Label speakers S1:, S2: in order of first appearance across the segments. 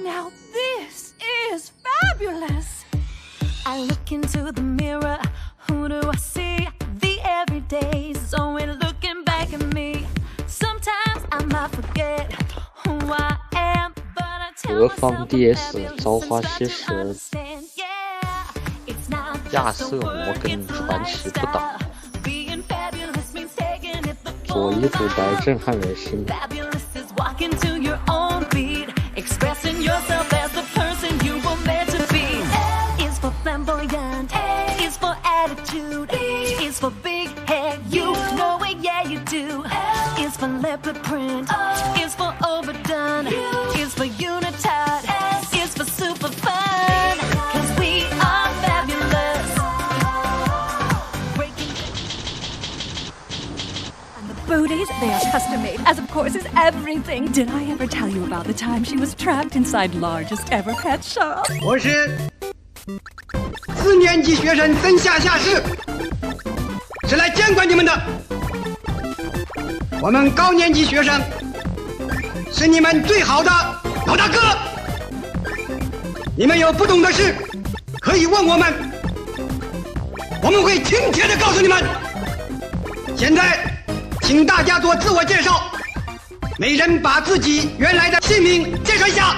S1: Now this is fabulous. I look into the mirror, who do I see? The everyday's always looking back at me. Sometimes I might forget who I am, but I tell myself
S2: Ds 朝花夕拾，亚瑟摩根传奇不倒，左一独白震撼人心。
S1: Expressing yourself as the person you were meant to be. Is for flamboyant, is for attitude, is for big head, you know it, yeah you do. Is for leopard print, is for overdone, is for unitard, is for super fun. Cause we are fabulous. And the booties, they are custom made, as of course is everything. Did I ever tell you about the time she was trapped inside largest ever pet shop?
S3: 我是4年级学生森下下士，是来监管你们的。我们高年级学生是你们最好的老大哥。你们有不懂的事可以问我们，我们会亲切地告诉你们。现在请大家做自我介绍，每人把自己原来的姓名介绍一下。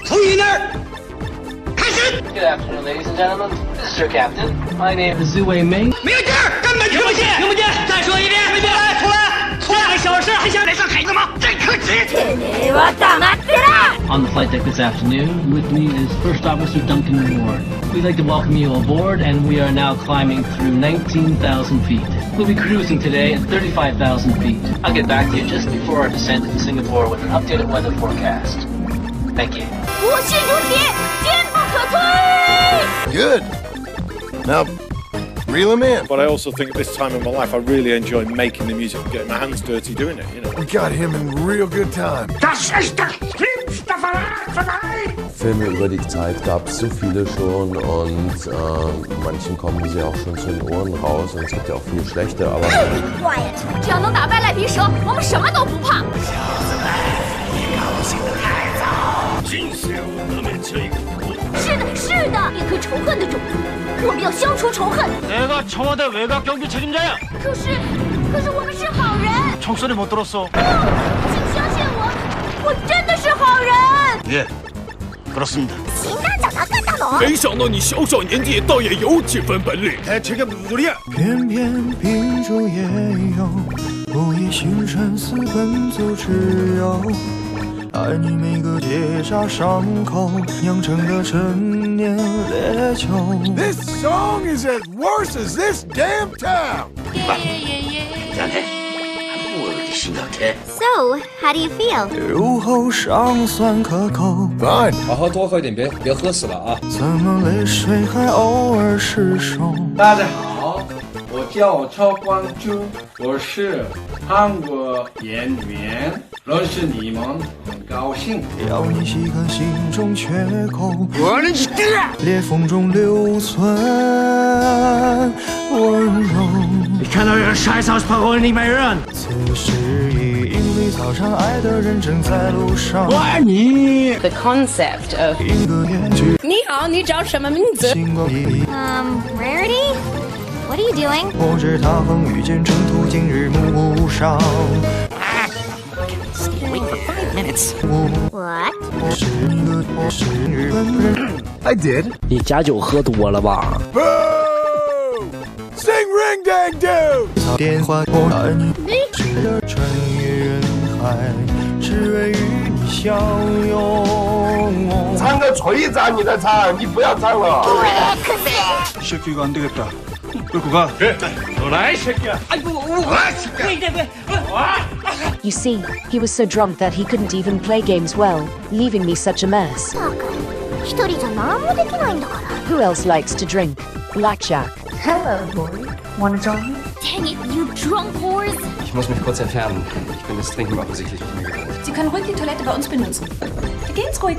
S3: 从你那儿开始。
S4: Good afternoon, ladies and gentlemen. This is your captain. My name is Zhu Weiming.
S3: 没有劲儿，根本听不见，听不见。再说一遍，出来，出来，出来！小事还想来上海子吗？这可值！
S4: On the flight deck this afternoon, with me is First Officer Duncan Ward. We'd like to welcome you aboard, and we are now climbing through 19,000 feet. We'll be cruising today at 35,000 feet. I'll get back to you just before our descent into Singapore with an updated weather forecast. Thank you.
S1: 无信如铁，坚不可摧。
S5: Good. Now, reel him in.
S6: But I also think at this time of my life, I really enjoy making the music, getting my hands dirty doing it, you know.
S5: We got him in real good time.
S3: Das ist das schlimmste Verrat!
S7: Filme über die Zeit gab es so viele schon und manchen kommen sie auch schon zu den Ohren raus und es gibt ja auch viele schlechte, aber...
S1: Quiet， 只要能打败赖皮蛇，我们什么都不怕。
S3: 小子们，别高兴得太早。今世我们这个。
S1: 是的，是的，一颗仇恨的种族，我们要消除仇恨。
S8: 내가 청와대 외곽 경비 책임자야.
S1: 可是我们是好人。
S8: 총소리 못 들었어.
S1: 请相信我，我真的是好人。
S8: 예, 그렇습니다.
S9: 没想到你小小年纪倒也有几分本领。
S6: 대책이 무슨 소리야?
S10: 偏偏秉烛夜游，不以心生死奔走之忧。 爱你每个结痂伤口酿成的陈年烈酒。
S5: This song is as worse as this damn town.
S11: So, how do you feel?
S10: 入口尚算可口。
S5: Fine.
S12: 好好多喝一点，别喝死了啊！
S10: 怎么泪水还偶尔失手？
S13: 大家好，我叫曹光洙，我是韩国演员。 认识你们很高兴。
S10: 要你细看心中缺口，裂缝中留存温柔。
S8: 你看到人晒草跑过你没人。
S10: 此时已因为操场爱的人正在路上。
S8: 我爱你。
S14: The concept of
S10: 一个眼睛。
S14: 你好，你叫什么名字？
S11: Rarity? What are you doing?
S10: 我知他风雨兼程途经日暮上。
S14: Wait for 5 minutes.
S11: What?
S5: I did.
S2: 你假酒喝多了吧？
S5: Boo! Sing ring dang do.
S10: 电话我爱你，穿越人海，只为与你相拥。
S5: 唱个锤子啊！你在唱，你不要唱了。
S10: 이 새끼가 안 되겠다. 끌고 가.
S8: 그래. 너라 이 새끼야.
S3: 아이고,
S15: You see, he was so drunk that he couldn't even play games well, leaving me such a mess. Who else likes to drink? Blackjack.
S16: Hello, boy. Wanna join me?
S1: Dang it, you drunk whores!
S12: Ich muss mich kurz entfernen. Ich bin das Trinken offensichtlich nicht mehr gewohnt.
S16: Sie können ruhig die Toilette bei uns benutzen. Wir gehen's ruhig.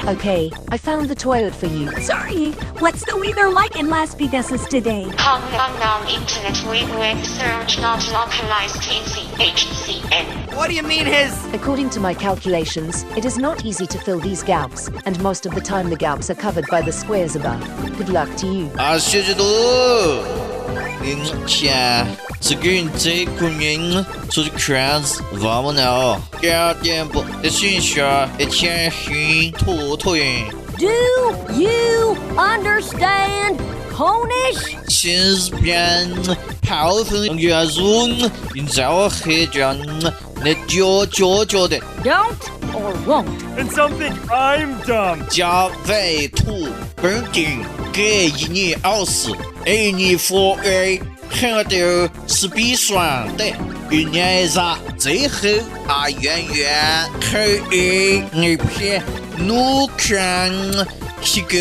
S15: Okay, I found the toilet for you.
S1: Sorry, what's the weather like in Las Vegas today?
S11: Unknown internet web search not localized in CHCN.
S17: What do you mean his?
S15: According to my calculations, it is not easy to fill these gaps, and most of the time the gaps are covered by the squares above. Good luck to you.
S18: 小姐多，这个人这个人出去圈子玩不了，搞点不得心下一天很拖延。
S19: Do you understand Cornish?
S18: 其实边泡粉元素，你知道黑酱那嚼的。
S19: Don't or won't?
S8: And some think I'm dumb.
S18: 加味土本定给一年20，一年4月很多是必算的。一年啥？最后圆可以一片怒看一个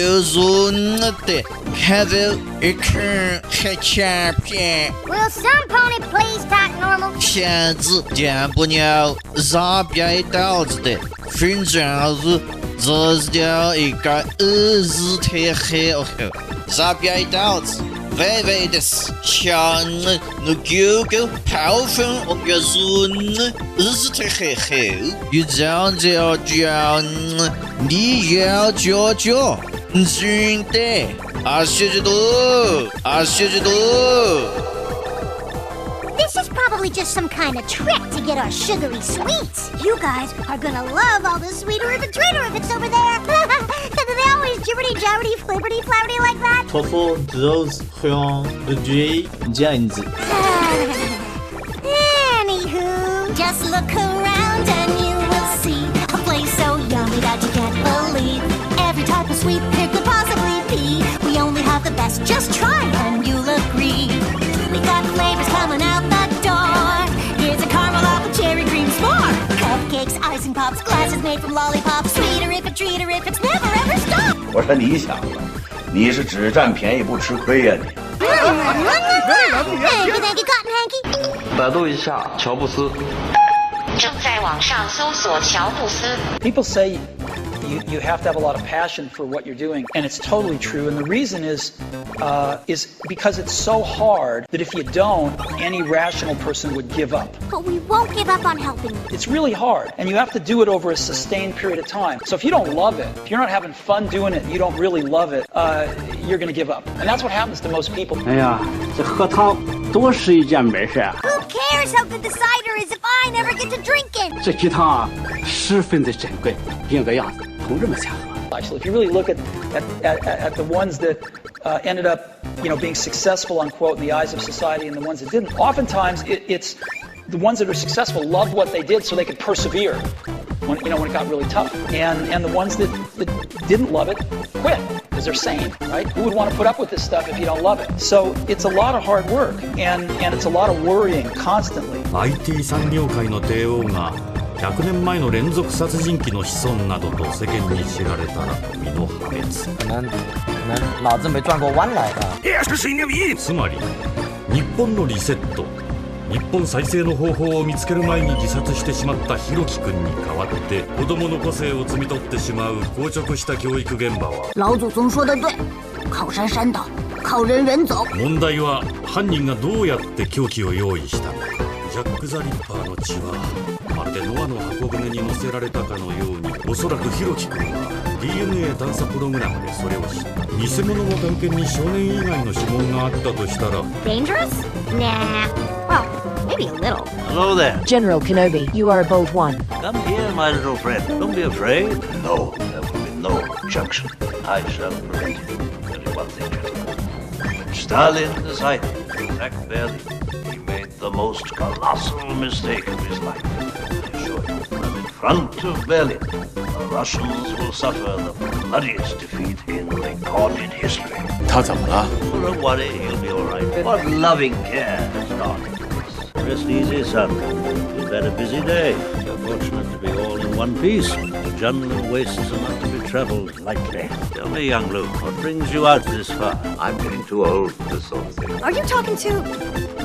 S18: 人的。Have a current champion.
S11: Will some pony please talk normal?
S18: 骗子见不了傻逼刀子的，反正这是叫一个日特黑哦，傻逼刀子。微微的是像那狗泡粉哦个人日特黑黑，又这样叫你要叫真的。小姐多。
S11: This is probably just some kind of trick to get our sugary sweets. You guys are gonna love all the sweeterifics over there. Do they always jibberty-jabberty, flibberty-flabberty like that?
S20: Tofu, those, hyun, the J, James.
S11: Anywho, just look around and you will see a place so yummy that you can't believe. Every type of sweet there could possibly be. We only have the best, just try and you'll agree. We've got flavors coming out the door. Here's a caramel apple cherry cream s'more. Cupcakes, icing pops, glasses made from lollipops. Treaterifics, never ever stop.
S21: 我说你想了，你是只占便宜不吃亏呀你。
S11: Thank you, Cotton Hanky.
S12: 百度一下乔布斯。
S22: 正在网上搜索乔布斯。
S23: People say you have to have a lot of passion for what you're doing, and it's totally true. And the reason is because it's so hard that if you don't, any rational person would give up.
S11: But we won't give up on helping you.
S23: It's really hard, and you have to do it over a sustained period of time. So if you don't love it, if you're not having fun doing it, you don't really love it, you're going to give up. And that's what happens to most people.
S8: 哎呀，这喝汤多是一件美事啊。
S11: Who cares how good the cider is if I never get to drink it?
S8: 这鸡汤啊，十分的珍贵，应个样子。同志们才喝。
S23: Actually, if you really look at the ones that ended up, being successful, unquote, in the eyes of society, and the ones that didn't, oftentimes it's the ones that are successful loved what they did so they could persevere when it got really tough, and the ones that didn't love it quit because they're sane, right? Who would want to put up with this stuff if you don't love it? So it's a lot of hard work, and it's a lot of worrying constantly.
S24: IT 産業界の帝王が100年前の連続殺人鬼の子孫などと世間に知られたら身の破滅。
S17: 可能脑子没转过弯来吧。
S24: つまり日本のリセット、日本再生の方法を見つける前に自殺してしまったひろきくんに代わって子供の個性を摘み取ってしまう硬直した教育現場は。
S19: 老祖宗说的对，靠山山倒，靠人人走。
S24: 問題は犯人がどうやって凶器を用意したのか。ジャック・ザ・リッパーの血はまるでノアの箱舟に乗せられたかのように、おそらくひろきくんは DNA 探査プログラムでそれを知った。偽物の関係に少年以外の指紋があったとしたら。
S11: Dangerous? Nah. Well, maybe a little.
S25: Hello there.
S15: General Kenobi, you are a bold one.
S25: Come here, my little friend. Don't be afraid. No, there will be no junction. I shall prevent it. Only one thing, gentlemen. Stalin decided to attack Berlin. He made the most colossal mistake of his life. I assure you, that in front of Berlin, the Russians will suffer the bloodiest defeat in recorded history.
S21: 他怎么了？
S25: Don't worry, he'll be all right. What loving care has gone into this. Rest easy, son. You've had a busy day. You're fortunate to be all in one piece. The jungle wastes are not to be travelled lightly. Tell me, young Luke, what brings you out this far?
S21: I'm getting too old for this sort of thing.
S11: Are you talking to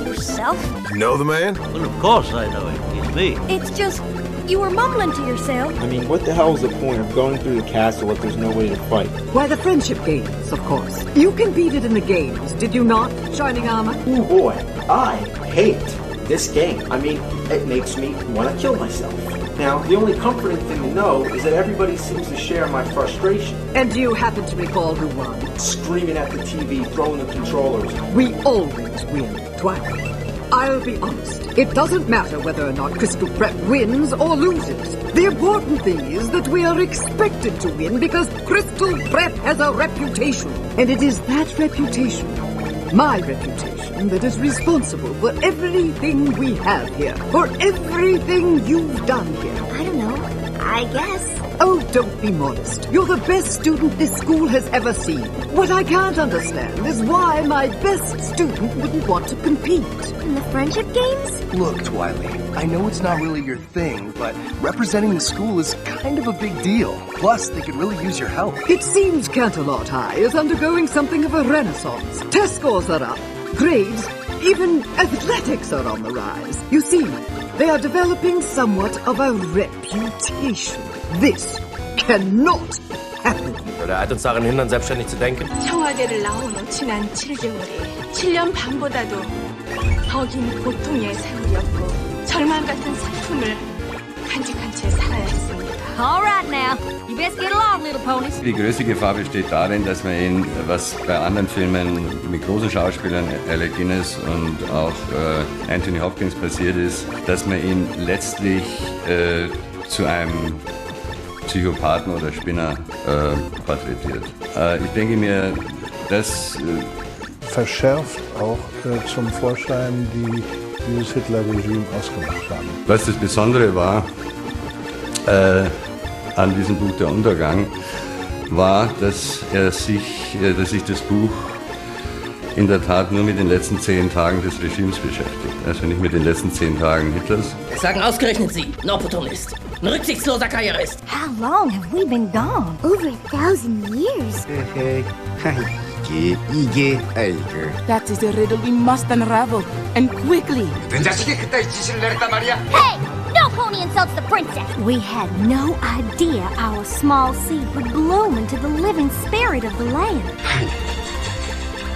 S11: yourself?
S21: You know the man?
S25: Well, of course I know him. He's me.
S11: It's just, you were mumbling to yourself.
S26: I mean, what the hell is the point of going through the castle if there's no way to fight?
S27: Why, the friendship games, of course. You competed in the games, did you not, Shining Armor?
S26: Oh boy, I hate This game, I mean, it makes me want to kill myself. Now, the only comforting thing to know is that everybody seems to share my frustration.
S27: And do you happen to recall who won?
S26: Screaming at the TV, throwing the controllers.
S27: We always win, Twilight. I'll be honest. It doesn't matter whether or not Crystal Prep wins or loses. The important thing is that we are expected to win because Crystal Prep has a reputation. And it is that reputation, my reputation, that is responsible for everything we have here. For everything you've done here.
S11: I don't know. I guess.
S27: Oh, don't be modest. You're the best student this school has ever seen. What I can't understand is why my best student wouldn't want to compete.
S11: In the friendship games?
S2: Look, Twilight, I know it's not really your thing, but representing the school is kind of a big deal. Plus, they could really use your help.
S27: It seems Canterlot High is undergoing something of a renaissance. Test scores are up, grades, even athletics are on the rise. You see, they are developing somewhat of a reputation. This cannot happen.
S12: Oder alt und daran hindern, selbstständig zu denken.
S4: 청와대를 나온 후 지난 7개월이 7년 반보다도 더 긴 고통의 세월이었고 절망 같은 슬픔을 간직한 채 살아야 했습니다.
S11: All right now, you best get along, little ponies.
S6: Die größte Gefahr besteht darin, dass man ihn, was bei anderen Filmen mit großen Schauspielern, Alec Guinness und auch Anthony Hopkins passiert ist, dass man ihn letztlich zu einem Psychopathen oder Spinner porträtiert. Ich denke mir, das
S7: verschärft auch zum Vorschein, die dieses Hitler-Regime ausgemacht haben.
S6: Was das Besondere war an diesem Buch Der Untergang, war, dass sich das Buch in der Tat nur mit den letzten 10 Tagen des Regimes beschäftigt, also nicht mit den letzten 10 Tagen Hitlers.
S9: Sagen ausgerechnet Sie, ein Opportunist, ein rücksichtsloser Karrierist.
S11: How long have we been gone? Over 1,000 years.
S27: That is a riddle we must unravel, and quickly.
S11: Hey! No pony insults the princess! We had no idea our small seed would bloom into the living spirit of the land.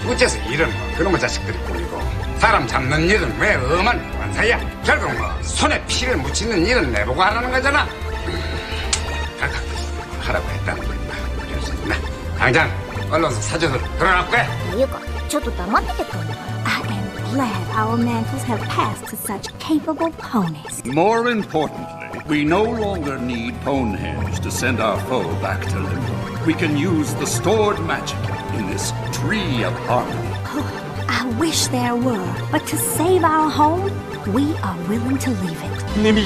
S13: 어째서 이런 그놈의 자식들이 꾸미고 사람 잡는 일은 왜 엄한 관사야? 결국 손에 피를 묻히는 일은 내보고 하라는 거잖아. 하라고 했다는 거니까 어쩔 수 없나? 당장 언론사 사정을 드러났고 해.
S11: 이거 저도 담았겠다. I am glad our mantles have passed to such capable ponies.
S25: More importantly, we no longer need Ponehenge to send our foe back to limbo. We can use the stored magic in this tree of harmony.
S11: Oh, I wish there were, but to save our home, we are willing to leave it.
S14: 님이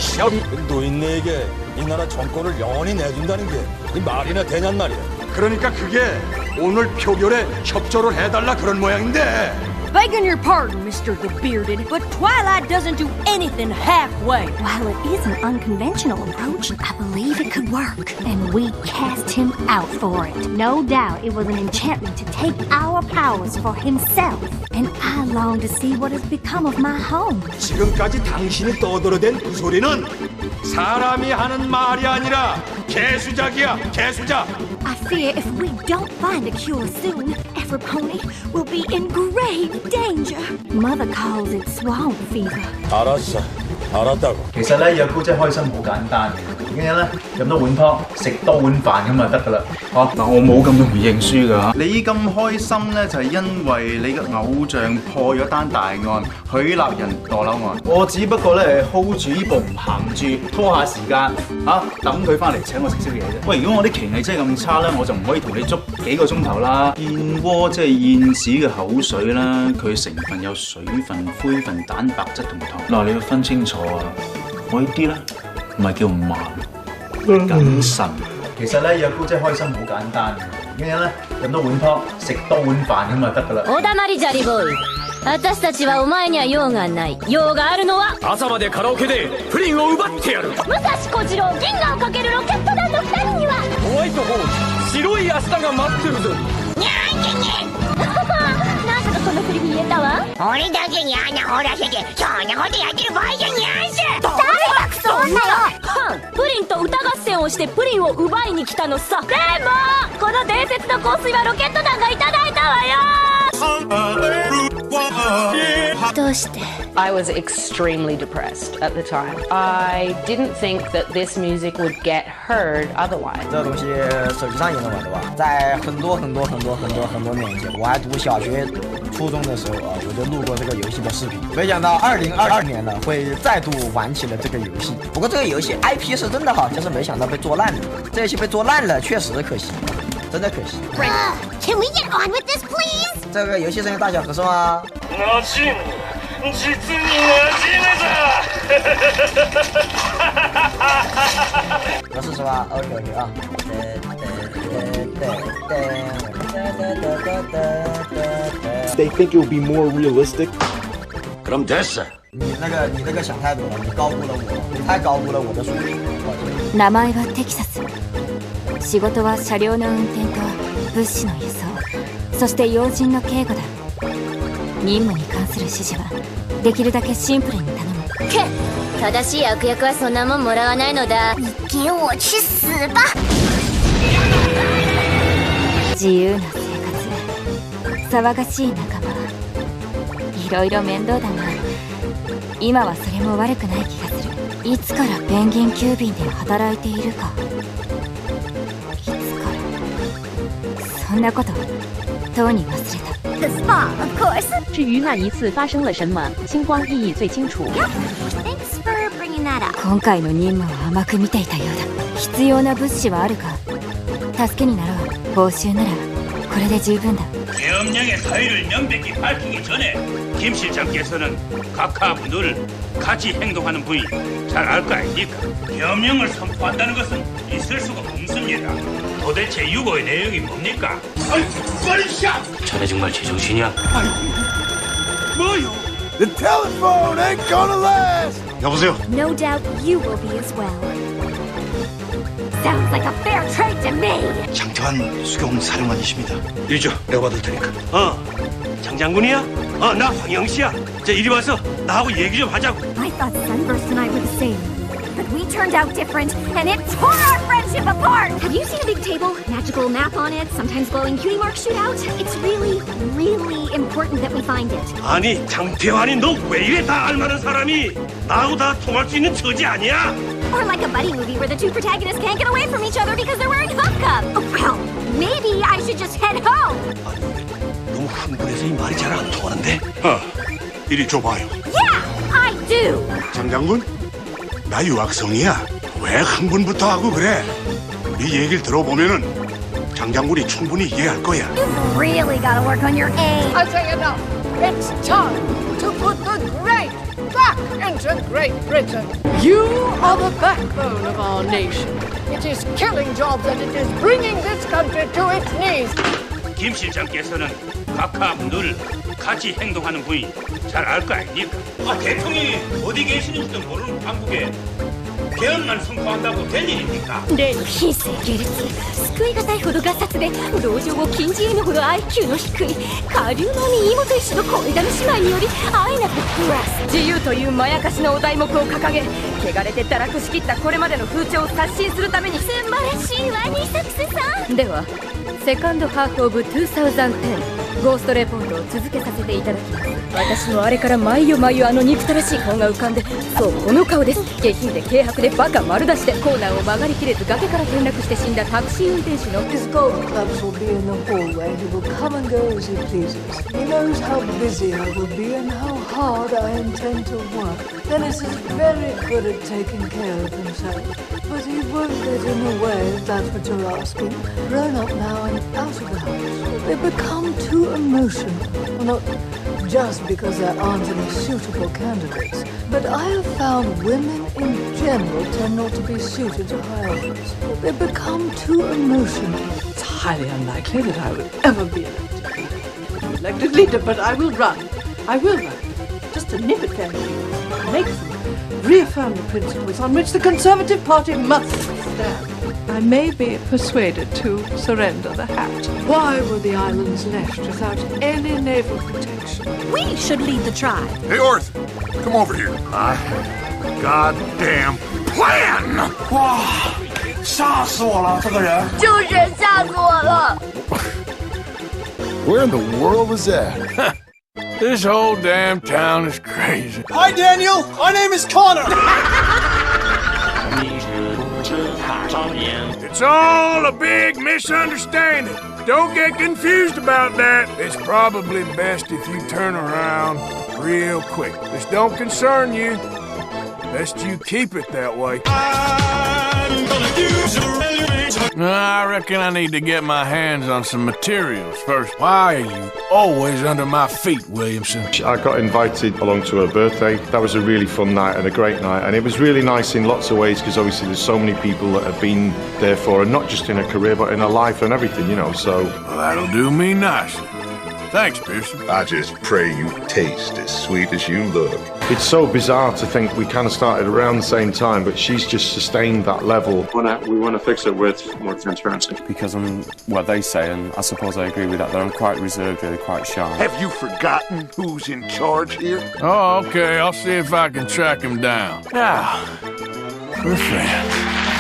S14: 노인네에게 이 나라 정권을 영원히 내준다는 게 이 말이나 되냔 말이야.
S13: 그러니까 그게 오늘 표결에 협조를 해달라 그런 모양인데.
S28: Begging your pardon, Mr. the Bearded, but Twilight doesn't do anything halfway.
S11: While it is an unconventional approach, I believe it could work. And we cast him out for it. No doubt it was an enchantment to take our powers for himself. And I long to see what has become of my home.
S14: 지금까지 당신이 떠들어댄 그 소리는 사람이 하는 말이 아니라 개수작이야, 개수작.
S11: I fear if we don't find a cure soon, every pony will be in grave danger. Mother calls it swamp fever.
S14: 알았어, 알았다고.
S29: 其實咧約姑姐開心好簡單嘅，點解咧？飲多碗湯，食多碗飯咁就得噶啦。嗱，我冇咁容易認輸噶。你咁開心咧，就係因為你嘅偶像破咗單大案，許立人墮樓案。我只不過咧係 hold 住呢步唔行住，拖下時間等佢翻嚟請我食宵夜啫。喂，如果我啲奇藝真係咁差咧，我就唔可以同你捉幾個鐘頭啦。燕窩即係燕子嘅口水啦，佢成分有水分、灰分、蛋白質同糖。嗱，你要分清楚啊！我呢啲咧唔係叫慢，謹慎。其實咧約姑姐開心好簡單嘅，點解咧？飲多碗湯，食多碗飯咁就得噶啦。
S30: おだまりジャリボーイ。私たちはお前には用がない。用があるのは
S14: 朝までカラオケでプリンを奪ってやる。
S30: 武蔵小次郎銀河をかけるロケット団の2人には
S14: ホワイトホール白い明日が待ってるぞ。
S30: にゃんにゃんなんとかこの振りに言えたわ。
S31: 俺だけに穴掘らせてそんなことやってる場合じゃにゃんす。
S30: 誰がクソ女よ。プリンと歌合戦をしてプリンを奪いに来たのさ。でもこの伝説の香水はロケット団がいただいたわよ。
S1: I was extremely depressed at the time. I didn't think that this music would get heard otherwise.
S3: 这东西手机上也能玩的吧？在很多年以前，我还读小学、初中的时候啊，我就录过这个游戏的视频。没想到2022年了，会再度玩起了这个游戏。不过这个游戏 IP 是真的好，就是没想到被做烂了。这游戏被做烂了，确实可惜，真的可惜。
S11: Can we get on with this, please?
S3: 这个游戏声音大小合适吗？合适是吧 ？OK 啊。
S26: They think it will be more realistic.
S21: 그럼 됐어.
S3: 你那个想太多了，你高估了我，你太高估了我的水平。
S30: 名前はテキサス。仕事は車両の運転と物資の輸送、そして要人の警護だ。任務に関する指示はできるだけシンプルに頼む。正しい悪役はそんなもんもらわないのだ。
S11: 你给我去死吧！
S30: 自由な生活、騒がしい仲間、いろいろ面倒だが、今はそれも悪くない気がする。いつからペンギン急便で働いているか。いつから。そんなこととうに忘れた。
S11: The spa, of course.
S15: 至于那一次发生了什么，星光熠熠最清楚。
S11: Thanks for bringing that up.
S30: 今回の任務は甘く見ていたようだ。必要な物資はあるか。助けになろう。報酬ならこれで十分だ。
S14: 계엄령의 사의를 명백히 밝히기 전에 김 실장께서는 각하 분들을 같이 행동하는 부위 잘 알 거 아닙니까? 계엄령을 선포한다는 것은 있을 수가 없습니다. 도대체 유고의 내용이 뭡니까? 아이, 말이야!
S24: 자네 정말 제정신이야?
S14: 뭐요? The telephone ain't gonna last!
S21: 여보세요?
S11: No doubt you will be as well. Sounds like a fair trade to me.
S21: 장태환 수경 사령관이십니다.
S14: 이리 줘, 내가 받을 테니까. 장장군이야? 나 황영씨야. 자, 이리 와서 나하고 얘기 좀 하자고.
S11: I thought Sunburst and I were the same. But we turned out different, and it tore our friendship apart! Have you seen a big table? Magical map on it, sometimes glowing cutie mark shootout? It's really, really important that we find it.
S14: 아니, 장태환이 너 왜 이래 다 알만한 사람이 나하고 다 통할 수 있는 처지 아니야?
S11: Or like a buddy movie where the two protagonists can't get away from each other because they're wearing hookup. Oh, well, maybe I should just head home.
S14: 너무 흥분해서 이 말이 잘 안 통하는데?
S13: 이리 줘봐요.
S11: Yeah, I do.
S13: 장장군, 나 유학생이야. 왜 흥분부터 하고 그래? 네 얘기를 들어보면은 장장군이 충분히 이해할 거야.
S11: You've really got to work on your aim.
S27: I'll tell you now, it's time to put the great back into Great Britain. You are the backbone of our nation. It is killing jobs and it is bringing this country to its knees.
S14: 김 실장께서는 각하 분들을 같이 행동하는 부위 잘 알 거 아닙니까? 대통령이 어디 계시는지도 모르는 한국에 계엄만 선포한다고 될 일입니까?
S11: 非正下劣、救いがたいほどガサツで同情を禁じ得ぬほど IQ の低い下流の身妹石の恋だめ姉妹により愛なくプラス
S28: 自由というまやかしのお題目を掲げ汚れて堕落しきったこれまでの風潮を刷新するために
S11: 素晴らしいわニサクスさん。
S28: ではセカンドハーフオブ2010ゴーストレポートを続けさせていただきます。私のあれから毎夜毎夜あの憎たらしい顔が浮かんで、そうこの顔です。下品で軽薄でバカ丸出しでコーナーを曲がりきれず崖から転落して死んだタクシー運転手の
S27: His golf clubs will be in the hallway. He will come and go as he pleases. He knows how busy I will be and how hard I intend to work. Dennis is very good at taking care of himself, but he won't get in the way if that's what you're asking. Grown up now and out of the house. They become too emotional. Well, not just because there aren't any suitable candidates, but I have found women in general tend not to be suited to high office. They become too emotional. It's highly unlikely that I would ever be elected leader, but I will run. I will run. Just to nip at them, make them reaffirm the principles on which the Conservative Party must stand. I may be persuaded to surrender the hat. Why were the islands left without any naval protection?
S11: We should lead the tribe.
S13: Hey, Orson, come over here. I have a goddamn plan!
S21: 哇，吓死我了，这个人。
S28: 就是吓死我了。
S2: Where in the world was that? This whole damn town is crazy.
S5: Hi, Daniel. My name is Connor.
S2: It's all a big misunderstanding. Don't get confused about that. It's probably best if you turn around real quick. This don't concern you. Best you keep it that way. I reckon I need to get my hands on some materials first. Why are you always under my feet, Williamson?
S8: I got invited along to her birthday. That was a really fun night and a great night. And it was really nice in lots of ways because obviously there's so many people that have been there for her, not just in her career, but in her life and everything, you know, so...
S2: Well, that'll do me nicely. Thanks, Pearson. I just pray you taste as sweet as you look.
S8: It's so bizarre to think we kind of started around the same time, but she's just sustained that level.
S10: We want to fix it with more transparency.
S12: Because I'm what they say, and I suppose I agree with that, that I'm quite reserved, really quite shy.
S2: Have you forgotten who's in charge here? Oh, okay. I'll see if I can track him down. Now, we're friends.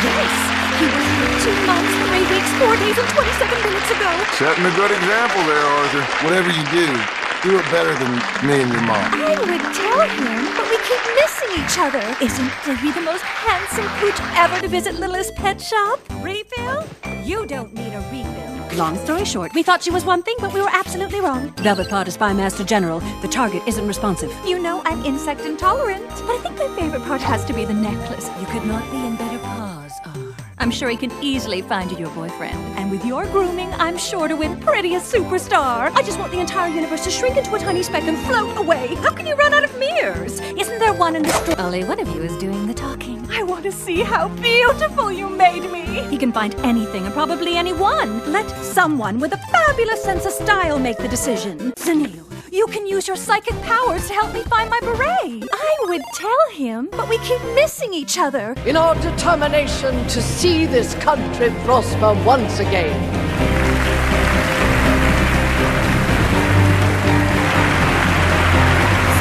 S28: Yes! He was here 2 months, 3 weeks, 4 days, and 27 minutes ago.
S2: Setting a good example there, Arthur. Whatever you do it better than me and your mom.
S28: I would tell him, but we keep missing each other. Isn't Digby the most handsome pooch ever to visit Little's pet shop? Refill? You don't need a refill.
S16: Long story short, we thought she was one thing, but we were absolutely wrong. Velvet Pod is Spymaster General. The target isn't responsive.
S28: You know I'm insect intolerant. But I think my favorite part has to be the necklace. You could not be in better paws, I'm sure he can easily find you your boyfriend. And with your grooming, I'm sure to win prettiest superstar. I just want the entire universe to shrink into a tiny speck and float away. How can you run out of mirrors? Isn't there one in the store?
S30: Only one of you is doing the talking.
S28: I want to see how beautiful you made me.
S16: He can find anything and probably anyone. Let someone with a fabulous sense of style make the decision. Zanil,
S28: you can use your psychic powers to help me find my beret. I would tell him, but we keep missing each other.
S17: In our determination to see this country prosper once again.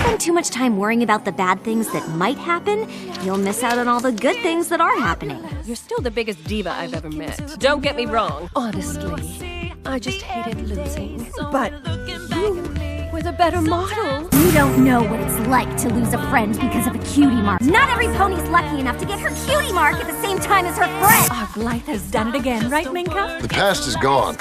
S30: Spend too much time worrying about the bad things that might happen, you'll miss out on all the good things that are happening.
S28: You're still the biggest diva I've ever met. Don't get me wrong. Honestly, I just hated losing. But you were the better model.
S30: You don't know what it's like to lose a friend because of a cutie mark. Not every pony's lucky enough to get her cutie mark at the same time as her friend.
S28: Our life has done it again, right, Minka?
S2: The past is gone.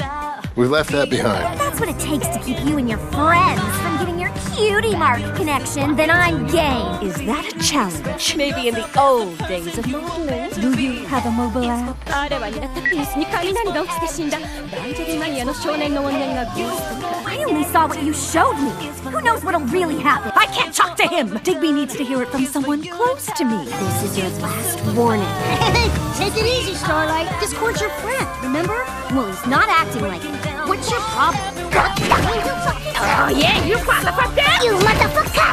S2: We left that behind.
S30: If that's what it takes to keep you and your friends from getting your cutie mark connection, then I'm game.
S28: Is that a challenge? Maybe in the old days of modeling. Do you have a mobile app?
S30: I only saw what you showed me. Who knows what'll really happen?
S16: I can't talk to him. Digby needs to hear it from someone close to me.
S30: This is your last warning.
S31: Take it easy, Starlight. Discord's your friend, remember?
S30: Well, he's not acting like it. What's your problem?
S31: Oh, yeah, you motherfucker!
S30: You motherfucker!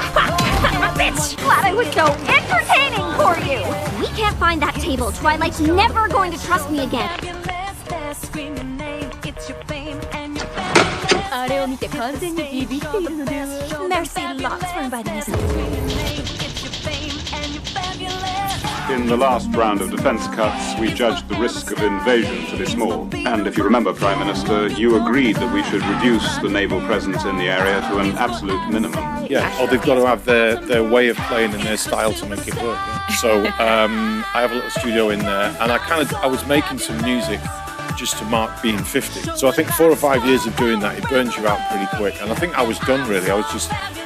S31: Bitch!
S30: Glad I was so entertaining for you! If we can't find that table, Twilight's never going to trust me again.
S28: Merci lots for inviting us.
S18: In the last round of defence cuts, we judged the risk of invasion to be small. And if you remember, Prime Minister, you agreed that we should reduce the naval presence in the area to an absolute minimum.
S8: Yeah, or they've got to have their way of playing and their style to make it work. Yeah. So I have a little studio in there, and I was making some music just to mark being 50. So I think 4 or 5 years of doing that, it burns you out pretty quick. And I think I was done really. I'd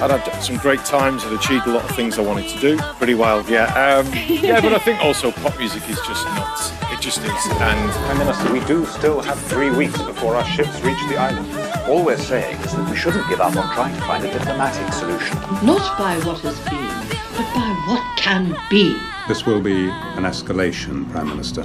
S8: had some great times, I'd achieved a lot of things I wanted to do. Pretty wild, yeah. Yeah, but I think also pop music is just nuts. It just is. And
S19: Prime Minister, we do still have 3 weeks before our ships reach the island. All we're saying is that we shouldn't give up on trying to find a diplomatic solution.
S20: Not by what has been, but by what can be.
S19: This will be an escalation, Prime Minister.